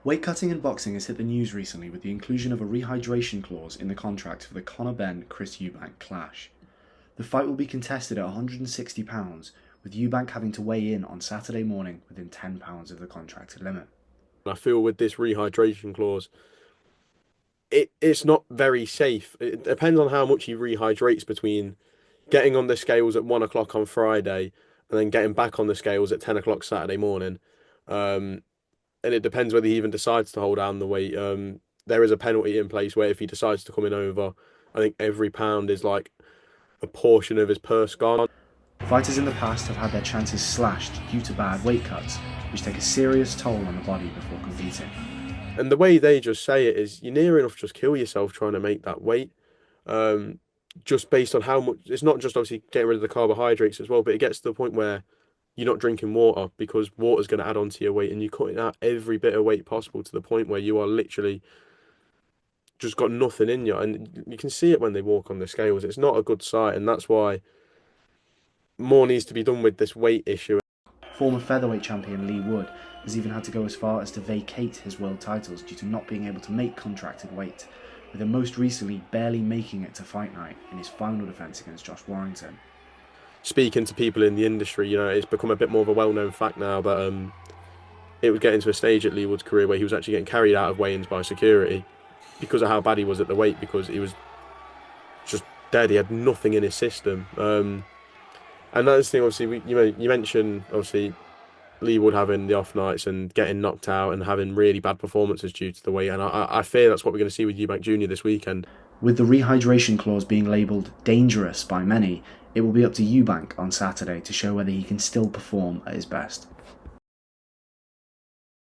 Weight cutting in boxing has hit the news recently with the inclusion of a rehydration clause in the contract for the Conor Benn-Chris Eubank clash. The fight will be contested at £160, with Eubank having to weigh in on Saturday morning within £10 of the contracted limit. I feel with this rehydration clause, it's not very safe. It depends on how much he rehydrates between getting on the scales at 1 o'clock on Friday and then getting back on the scales at 10 o'clock Saturday morning. Um, and it depends whether he even decides to hold down the weight. There is a penalty in place where if he decides to come in over, I think every pound is like a portion of his purse gone. Fighters in the past have had their chances slashed due to bad weight cuts, which take a serious toll on the body before competing. And the way they just say it is you're near enough to just kill yourself trying to make that weight. Um, just based on how much it's not just obviously getting rid of the carbohydrates as well, but it gets to the point where you're not drinking water because water's going to add on to your weight and you're cutting out every bit of weight possible to the point where you are literally just got nothing in you. And you can see it when they walk on the scales. It's not a good sight, and that's why more needs to be done with this weight issue. Former featherweight champion Lee Wood has even had to go as far as to vacate his world titles due to not being able to make contracted weight, with him most recently barely making it to fight night in his final defence against Josh Warrington. Speaking to people in the industry, it's become a bit more of a well-known fact now that it was getting to a stage at Lee Wood's career where he was actually getting carried out of weigh-ins by security because of how bad he was at the weight, because he was just dead. He had nothing in his system. And that's the thing, obviously, you mentioned, obviously, Lee Wood having the off nights and getting knocked out and having really bad performances due to the weight. And I fear that's what we're going to see with Eubank Jr. this weekend. With the rehydration clause being labelled dangerous by many, it will be up to Eubank on Saturday to show whether he can still perform at his best.